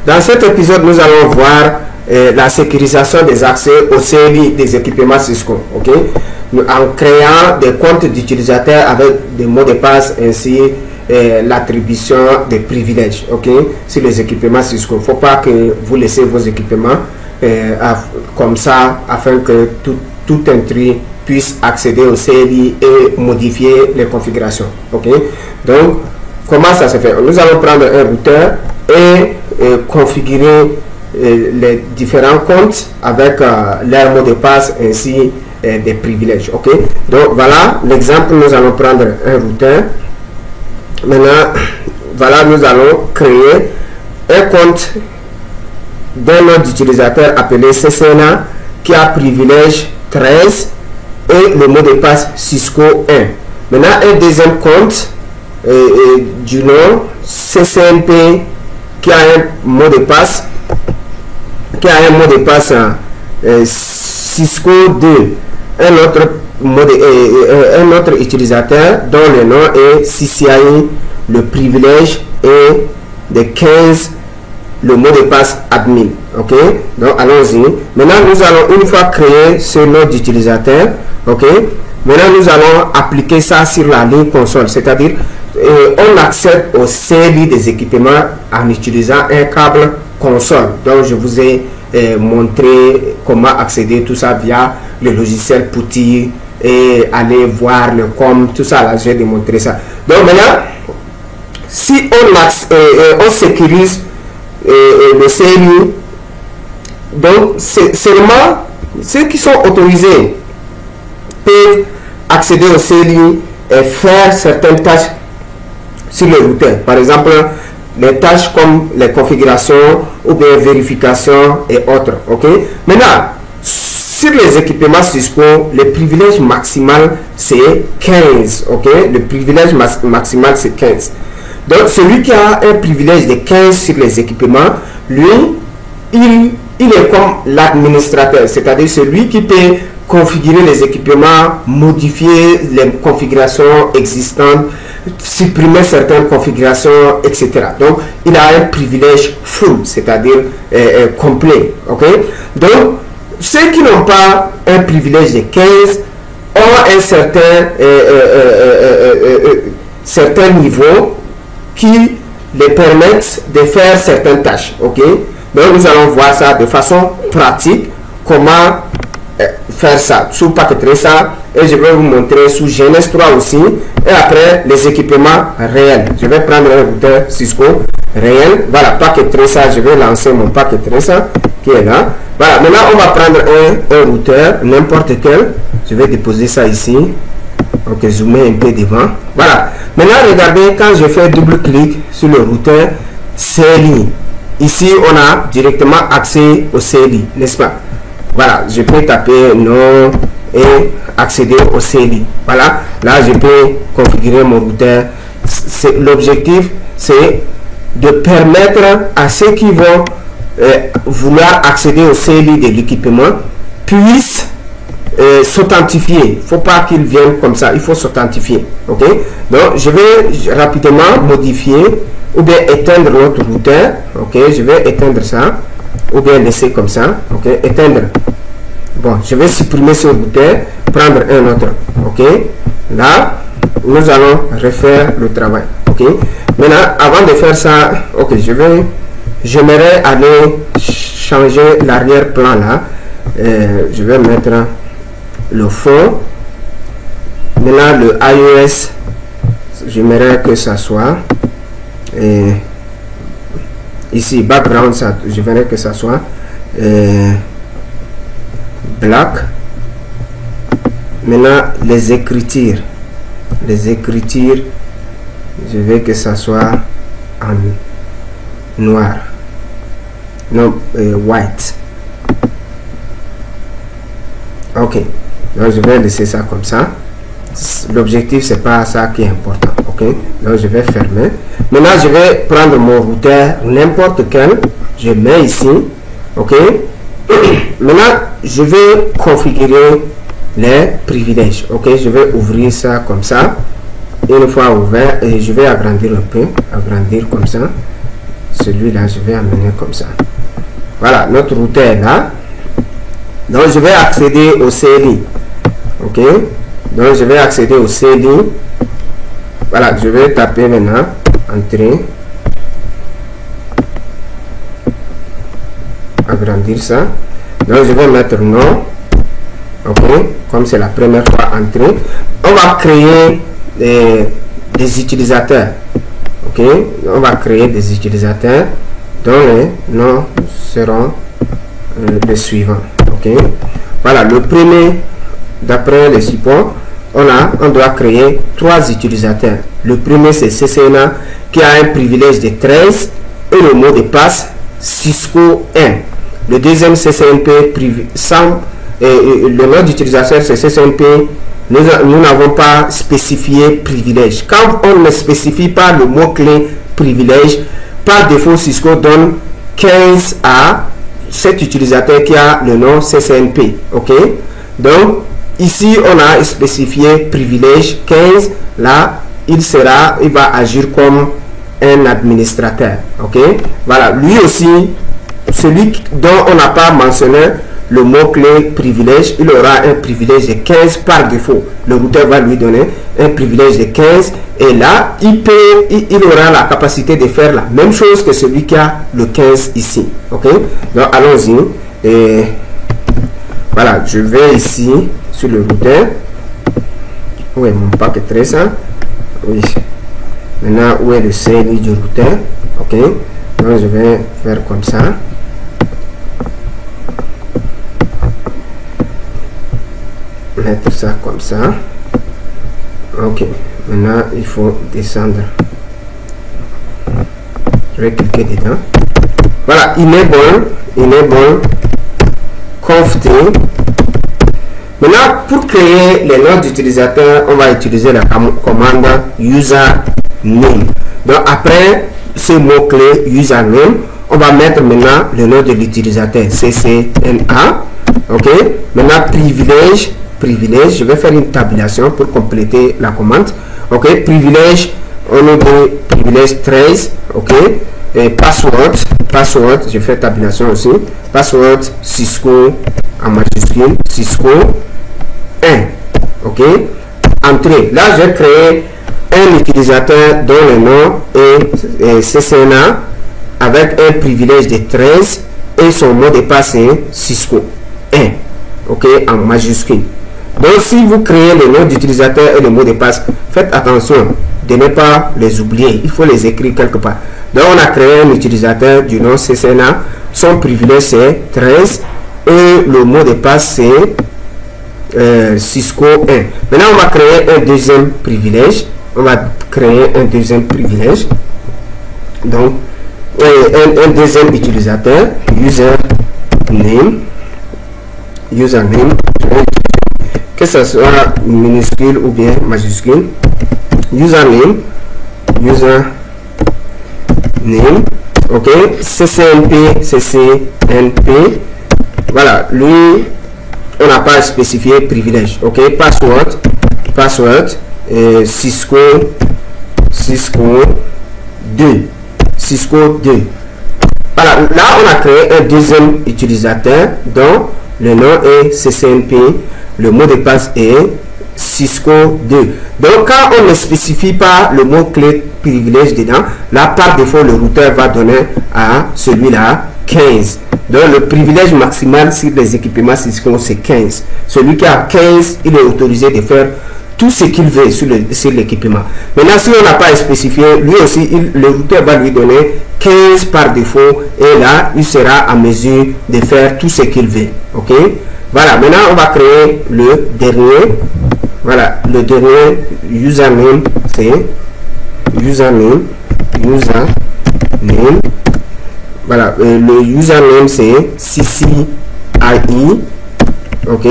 Dans cet épisode, nous allons voir la sécurisation des accès au CLI des équipements Cisco, ok, en créant des comptes d'utilisateurs avec des mots de passe ainsi l'attribution des privilèges, ok, sur les équipements Cisco. Il ne faut pas que vous laissez vos équipements comme ça afin que tout intrus puisse accéder au CLI et modifier les configurations, ok. Donc comment ça se fait? Nous allons prendre un routeur et configurer les différents comptes avec leur mot de passe ainsi des privilèges, ok. Donc voilà l'exemple. Nous allons prendre un routeur. Maintenant voilà, nous allons créer un compte d'un nom d'utilisateur appelé CCNA qui a privilège 13 et le mot de passe Cisco 1. Maintenant un deuxième compte du nom CCNP qui a un mot de passe Cisco 2, un autre utilisateur dont le nom est CCI, le privilège est de 15, le mot de passe admin, ok. Donc allons-y. Maintenant nous allons, une fois créé ce nom d'utilisateur, ok, maintenant nous allons appliquer ça sur la ligne console, c'est-à-dire on accède au CLI des équipements en utilisant un câble console. Donc je vous ai montré comment accéder tout ça via le logiciel PuTTY et aller voir le com, tout ça là, j'ai démontré ça. Donc maintenant, si on sécurise le CLI, donc c'est seulement ceux qui sont autorisés peuvent accéder au CLI et faire certaines tâches sur le routeur. Par exemple, les tâches comme les configurations ou bien vérification et autres, ok. Maintenant, sur les équipements Cisco, le privilège maximal c'est 15, ok. Le privilège maximal c'est 15. Donc celui qui a un privilège de 15 sur les équipements, lui, il est comme l'administrateur, c'est-à-dire celui qui peut configurer les équipements, modifier les configurations existantes, supprimer certaines configurations, etc. Donc il a un privilège full, c'est-à-dire complet, ok. Donc ceux qui n'ont pas un privilège de 15 ont un certain niveau qui les permettent de faire certaines tâches, ok. Donc nous allons voir ça de façon pratique, comment faire ça sous Packet Tracer, et je vais vous montrer sous GNS3 aussi, et après les équipements réels. Je vais prendre un routeur Cisco réel. Voilà, Packet Tracer, je vais lancer mon Packet Tracer qui est là. Voilà, maintenant on va prendre un routeur, n'importe quel. Je vais déposer ça ici. Ok, zoomer un peu devant. Voilà, maintenant regardez, quand je fais double clic sur le routeur CLI, ici on a directement accès au CLI, n'est-ce pas? Voilà, je peux taper nom et accéder au CLI. Voilà, là je peux configurer mon routeur. L'objectif c'est de permettre à ceux qui vont vouloir accéder au CLI de l'équipement puissent s'authentifier. Il ne faut pas qu'ils viennent comme ça, il faut s'authentifier, ok. Donc je vais rapidement modifier ou bien éteindre notre routeur, ok. Je vais éteindre ça ou bien laisser comme ça, ok. Éteindre. Bon, je vais supprimer ce routeur, prendre un autre, ok. Là nous allons refaire le travail, ok. Maintenant avant de faire ça, ok, j'aimerais aller changer l'arrière-plan là. Je vais mettre le fond. Maintenant le iOS, j'aimerais que ça soit ici background, ça, je verrai que ça soit black. Maintenant les écritures, je veux que ça soit en noir, non, white. Ok, donc je vais laisser ça comme ça. L'objectif c'est pas ça qui est important, ok. Donc je vais fermer. Maintenant je vais prendre mon routeur n'importe quel, je mets ici, ok. Maintenant je vais configurer les privilèges, ok. Je vais ouvrir ça comme ça. Une fois ouvert, et je vais agrandir un peu, agrandir comme ça. celui-là, je vais amener comme ça. Voilà, notre routeur est là. Donc, je vais accéder au CLI. OK? Donc, je vais accéder au CLI. Voilà, je vais taper maintenant. Entrée. Agrandir ça. Donc, je vais mettre nom. OK? Comme c'est la première fois entrée. On va créer des utilisateurs. OK? On va créer des utilisateurs dont les noms seront les suivants. OK? Voilà, le premier, d'après les supports, on doit créer 3 utilisateurs. Le premier, c'est CCNA qui a un privilège de 13 et le mot de passe Cisco 1. Le deuxième, CCNP sans le nom d'utilisateur, c'est CCNP. Nous n'avons pas spécifié privilège. Quand on ne spécifie pas le mot-clé privilège, par défaut, Cisco donne 15 à cet utilisateur qui a le nom CCNP. OK? Donc, ici, on a spécifié privilège 15. Là, il va agir comme un administrateur. OK? Voilà. Lui aussi, celui dont on n'a pas mentionné le mot-clé privilège, il aura un privilège de 15 par défaut. Le routeur va lui donner un privilège de 15 et là, il aura la capacité de faire la même chose que celui qui a le 15 ici. OK? Donc, allons-y. Et voilà, je vais ici sur le routeur. Où est mon paquet 13? Oui. Maintenant, où est le CLI du routeur? OK? Donc, je vais faire comme ça. Mettre ça comme ça. OK. Maintenant, il faut descendre. Je vais cliquer dedans. Voilà, enable conft. Maintenant, pour créer les noms d'utilisateurs, on va utiliser la commande username. Donc, après ce mot-clé username, on va mettre maintenant le nom de l'utilisateur, CCNA. OK. Maintenant, privilège, je vais faire une tabulation pour compléter la commande. OK. Privilège, on a dit privilège 13. OK. Et password, je fais tabulation aussi. Password Cisco en majuscule, Cisco 1. OK. Entrée. Là, j'ai créé un utilisateur dont le nom est CCNA avec un privilège de 13 et son mot de passe est Cisco 1. OK. En majuscule. Donc, si vous créez le nom d'utilisateur et le mot de passe, faites attention de ne pas les oublier. Il faut les écrire quelque part. Donc, on a créé un utilisateur du nom CCNA. Son privilège, c'est 13. Et le mot de passe, c'est Cisco 1. Maintenant, on va créer un deuxième privilège. Donc, un deuxième utilisateur. Username. Que ce soit minuscule ou bien majuscule. Username. OK. CCNP. Voilà. Lui, on n'a pas spécifié privilège. OK. Password. Cisco 2. Voilà. Là, on a créé un deuxième utilisateur dont le nom est CCNP. Le mot de passe est Cisco 2. Donc, quand on ne spécifie pas le mot-clé privilège dedans, là, par défaut, le routeur va donner à celui-là 15. Donc, le privilège maximal sur les équipements Cisco, c'est 15. Celui qui a 15, il est autorisé de faire tout ce qu'il veut sur l'équipement. Maintenant, si on n'a pas spécifié, lui aussi, le routeur va lui donner 15 par défaut. Et là, il sera à mesure de faire tout ce qu'il veut. OK? Voilà, maintenant on va créer le dernier. Voilà, le dernier username, c'est username. Voilà, le username c'est CCIE. OK.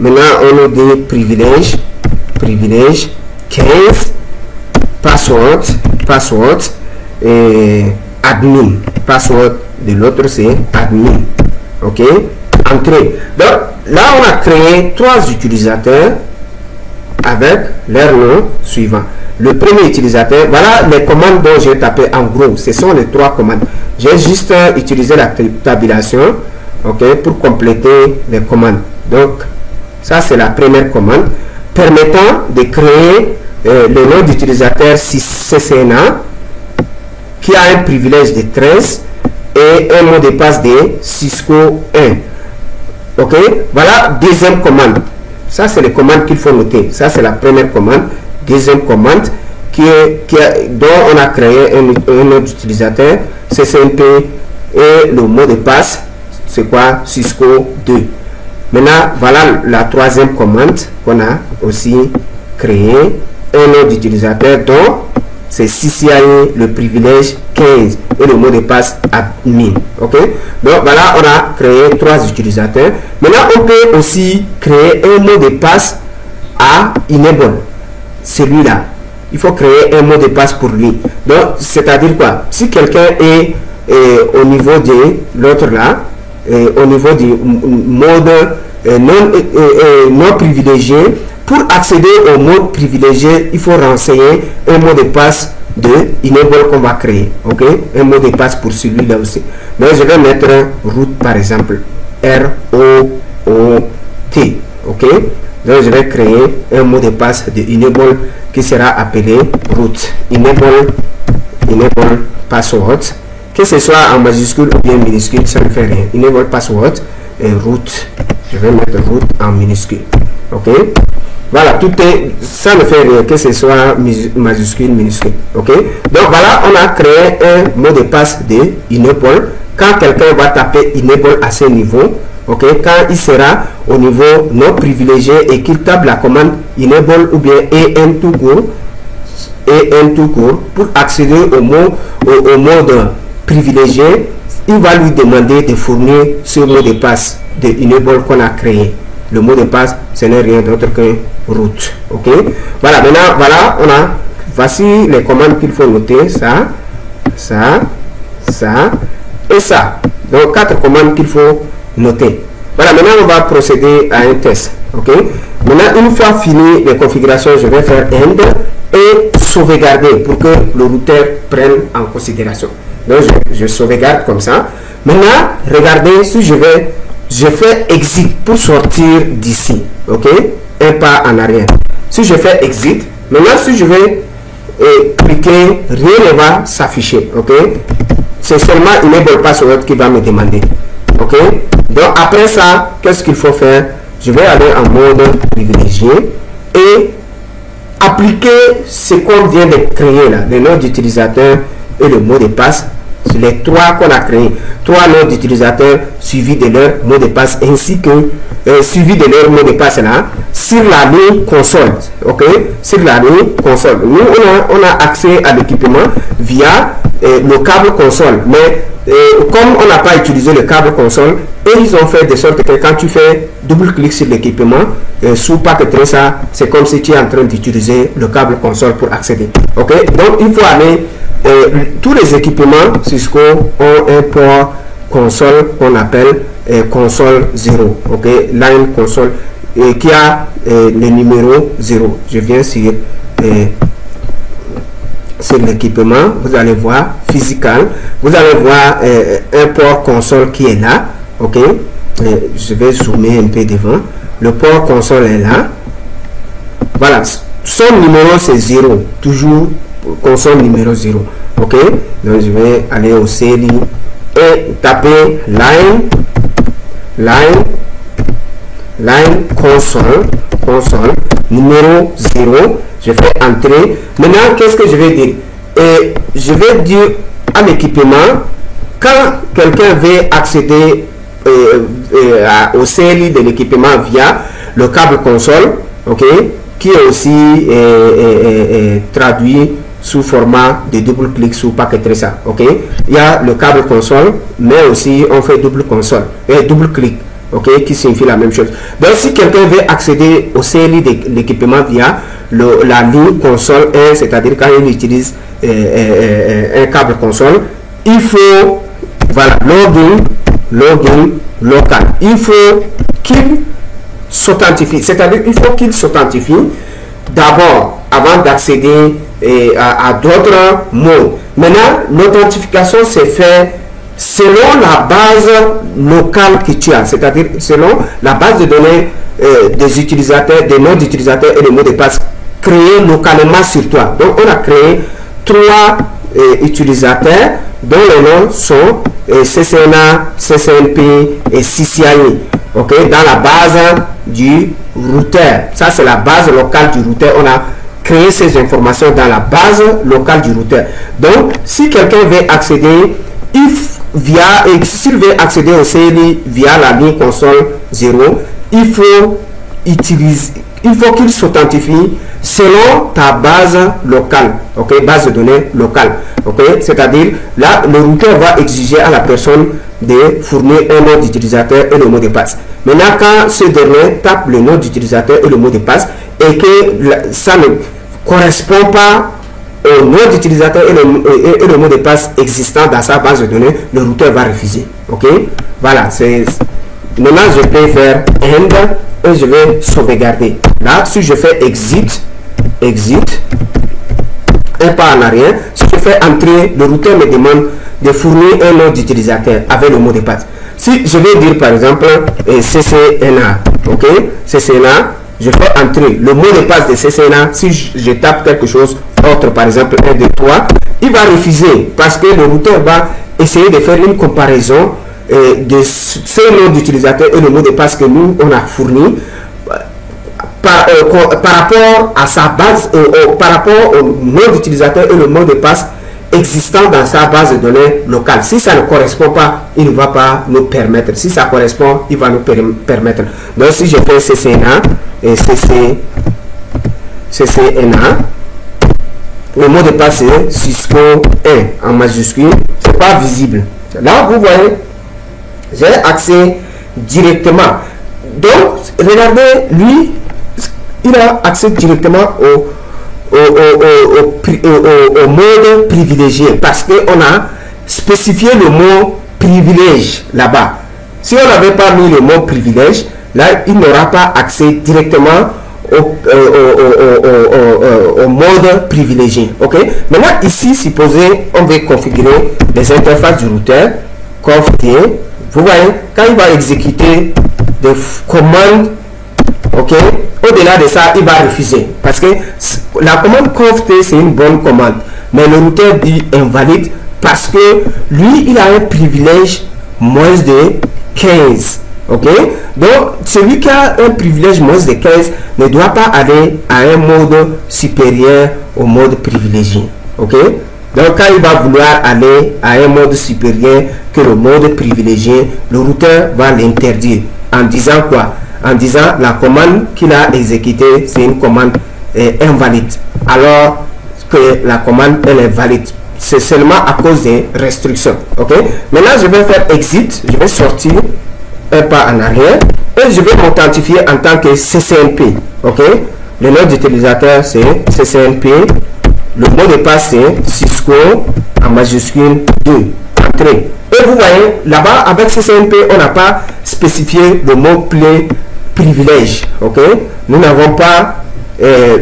Maintenant on a dit privilège 15. Password et admin. Password de l'autre c'est admin. OK. Entrée. Donc là on a créé 3 utilisateurs avec leur nom suivant. Le premier utilisateur, voilà les commandes dont j'ai tapé en gros. Ce sont les 3 commandes. J'ai juste utilisé la tabulation, ok, pour compléter les commandes. Donc, ça c'est la première commande permettant de créer le nom d'utilisateur CCNA qui a un privilège de 13 et un mot de passe de Cisco 1. Ok, voilà deuxième commande. Ça c'est les commandes qu'il faut noter. Ça c'est la première commande. Deuxième commande dont on a créé un nom d'utilisateur CCNP et le mot de passe c'est quoi? Cisco 2. Maintenant voilà la troisième commande qu'on a aussi créé un nom d'utilisateur dont c'est CCIE le privilège 15 et le mot de passe admin. Ok, donc voilà, on a créé 3 utilisateurs. Maintenant on peut aussi créer un mot de passe à enable. Celui-là, il faut créer un mot de passe pour lui. Donc c'est à dire quoi? Si quelqu'un est au niveau de l'autre là, au niveau du mode non privilégié, pour accéder au mode privilégié, il faut renseigner un mot de passe de enable qu'on va créer. Ok, un mot de passe pour celui-là aussi. Mais je vais mettre root par exemple, ROOT. Ok, donc je vais créer un mot de passe de enable qui sera appelé root. Enable password, que ce soit en majuscule ou bien minuscule, ça ne fait rien. Enable password et root. Je vais mettre root en minuscule. Ok, voilà, tout est, ça ne fait rien que ce soit majuscule, minuscule. Ok, donc voilà, on a créé un mot de passe de enable. Quand quelqu'un va taper enable à ce niveau, ok, quand il sera au niveau non privilégié et qu'il tape la commande enable ou bien en tout court pour accéder au mode privilégié, il va lui demander de fournir ce mot de passe de enable qu'on a créé. Le mot de passe, ce n'est rien d'autre que root. Ok, voilà, maintenant voilà, voici les commandes qu'il faut noter, ça et ça. Donc 4 commandes qu'il faut noter. Voilà, maintenant on va procéder à un test. Ok, maintenant une fois fini les configurations, je vais faire end et sauvegarder pour que le routeur prenne en considération. Donc je sauvegarde comme ça. Maintenant regardez, si je fais exit pour sortir d'ici. Ok, un pas en arrière. Si je fais exit, maintenant si je vais cliquer, rien ne va s'afficher. Ok, c'est seulement enable password qui va me demander. Ok, donc après ça, qu'est-ce qu'il faut faire? Je vais aller en mode privilégié et appliquer ce qu'on vient de créer là, le nom d'utilisateur et le mot de passe. Les 3 qu'on a créés, 3 noms d'utilisateurs suivis de leur mot de passe ainsi que suivi de leur mot de passe là sur la ligne console. Ok, sur la ligne console. Nous on a accès à l'équipement via le câble console, mais comme on n'a pas utilisé le câble console, et ils ont fait de sorte que quand tu fais double clic sur l'équipement sous Packet Tracer, c'est comme si tu es en train d'utiliser le câble console pour accéder. Ok, donc il faut aller. Tous les équipements Cisco ont un port console qu'on appelle console 0. Ok, line console qui a le numéro 0. Je viens sur l'équipement, vous allez voir physical, vous allez voir un port console qui est là. Ok, je vais zoomer un peu devant. Le port console est là. Voilà, son numéro c'est 0, toujours console numéro 0. Ok, donc je vais aller au CLI et taper line console numéro 0. Je fais entrer. Maintenant, qu'est-ce que je vais dire? Et je vais dire à l'équipement, quand quelqu'un veut accéder au CLI de l'équipement via le câble console, ok, qui est aussi traduit sous format de double clic sous Packet Tracer. Ok, il y a le câble console, mais aussi on fait double clic, ok, qui signifie la même chose. Donc si quelqu'un veut accéder au CLI de l'équipement via la ligne console 1, c'est-à-dire quand il utilise un câble console, il faut, voilà, login local. Il faut qu'il s'authentifie, c'est-à-dire il faut qu'il s'authentifie d'abord avant d'accéder à d'autres modes. Maintenant, l'authentification se fait selon la base locale que tu as, c'est-à-dire selon la base de données des utilisateurs, des noms d'utilisateurs et des mots de passe créés localement sur toi. Donc, on a créé 3 utilisateurs dont les noms sont CCNA, CCNP et CCIE. Ok, dans la base du routeur. Ça, c'est la base locale du routeur. On a créé ces informations dans la base locale du routeur. Donc, si quelqu'un veut accéder, s'il veut accéder au CLI via la ligne console 0, il faut qu'il s'authentifie selon ta base locale, ok, base de données locale, ok, c'est-à-dire là le routeur va exiger à la personne de fournir un nom d'utilisateur et le mot de passe. Maintenant, quand ce dernier tape le nom d'utilisateur et le mot de passe et que ça ne correspond pas au nom d'utilisateur et le mot de passe existant dans sa base de données, le routeur va refuser, ok. Voilà, c'est maintenant je peux faire end et je vais sauvegarder. Là, si je fais exit, un pas en arrière, si je fais entrer, le routeur me demande de fournir un nom d'utilisateur avec le mot de passe. Si je vais dire par exemple CCNA, ok, CCNA, je fais entrer le mot de passe de CCNA. Si je tape quelque chose autre, par exemple 1, 2, 3, il va refuser parce que le routeur va essayer de faire une comparaison de ce nom d'utilisateur et le mot de passe que nous on a fourni par rapport à sa base, par rapport au nom d'utilisateur et le mot de passe existant dans sa base de données locale. Si ça ne correspond pas, il ne va pas nous permettre. Si ça correspond, il va nous permettre. Donc si je fais CCNA et CCNA, le mot de passe est Cisco 1 en majuscule, c'est pas visible. Là vous voyez, j'ai accès directement. Donc regardez, lui il a accès directement au mode privilégié parce qu'on a spécifié le mot privilège là-bas. Si on n'avait pas mis le mot privilège, là il n'aura pas accès directement au mode privilégié. Ok, maintenant ici, supposez on veut configurer les interfaces du routeur, conf-t, vous voyez, quand il va exécuter des commandes, ok, au-delà de ça, il va refuser parce que la commande conf-t c'est une bonne commande, mais le routeur dit invalide parce que lui, il a un privilège moins de 15. Ok, donc celui qui a un privilège moins de 15 ne doit pas aller à un mode supérieur au mode privilégié. Ok, donc quand il va vouloir aller à un mode supérieur que le mode privilégié, le routeur va l'interdire en disant quoi? En disant la commande qu'il a exécutée, c'est une commande invalide, alors que la commande elle est valide. C'est seulement à cause des restrictions. Ok, maintenant je vais faire exit, je vais sortir un pas en arrière et je vais m'authentifier en tant que CCNP. Ok, le nom d'utilisateur c'est CCNP, le mot de passe c'est Cisco en majuscule 2, entrée. Et vous voyez là-bas avec CCNP on n'a pas spécifié le mot clé privilège. Ok, nous n'avons pas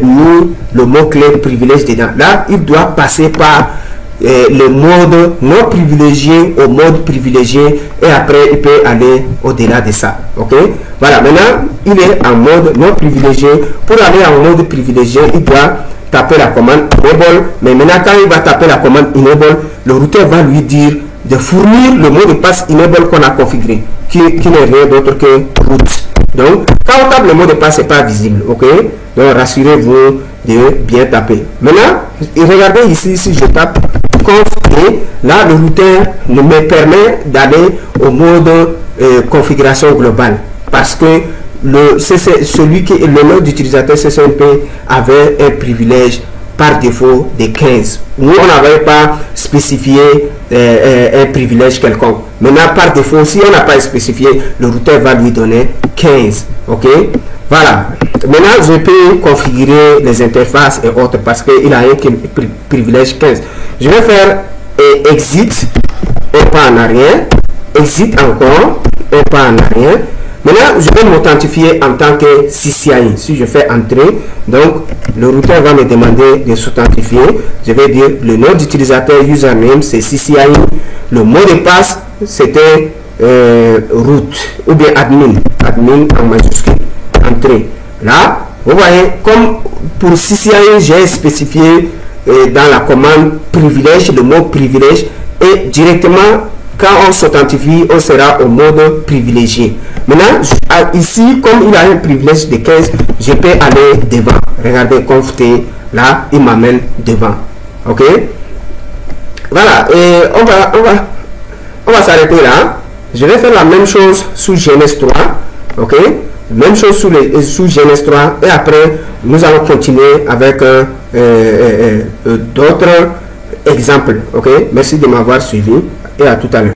mis le mot clé privilège dedans. Là il doit passer par le mode non privilégié au mode privilégié et après il peut aller au-delà de ça. Ok, voilà, maintenant il est en mode non privilégié. Pour aller en mode privilégié, il doit taper la commande enable, mais maintenant quand il va taper la commande enable, le routeur va lui dire de fournir le mot de passe enable qu'on a configuré, qui n'est rien d'autre que root. Donc quand on tape le mot de passe, c'est pas visible. Ok, donc rassurez-vous de bien taper. Maintenant regardez ici, si je tape conf-t, là le routeur me permet d'aller au mode configuration globale parce que celui qui est le nom d'utilisateur CCNP avait un privilège par défaut de 15. Nous on n'avait pas spécifié un privilège quelconque. Maintenant par défaut, si on n'a pas spécifié, le routeur va lui donner 15. Ok, voilà. Maintenant je peux configurer les interfaces et autres parce qu'il a un privilège 15. Je vais faire exit, un pas en arrière, exit encore, un pas en arrière. Maintenant, je vais m'authentifier en tant que CCIE. Si je fais entrer, donc le routeur va me demander de s'authentifier. Je vais dire le nom d'utilisateur, username, c'est CCIE. Le mot de passe, c'était root ou bien admin en majuscule. Entrée. Là, vous voyez, comme pour CCIE, j'ai spécifié dans la commande privilège, le mot privilège, et directement quand on s'authentifie, on sera au mode privilégié. Maintenant, ici, comme il a un privilège de 15, je peux aller devant. Regardez, conf T, là, il m'amène devant. Ok? Voilà, et on va s'arrêter là. Je vais faire la même chose sous GNS 3. Ok? Même chose sous GNS 3. Et après, nous allons continuer avec d'autres exemples. Ok? Merci de m'avoir suivi et à tout à l'heure.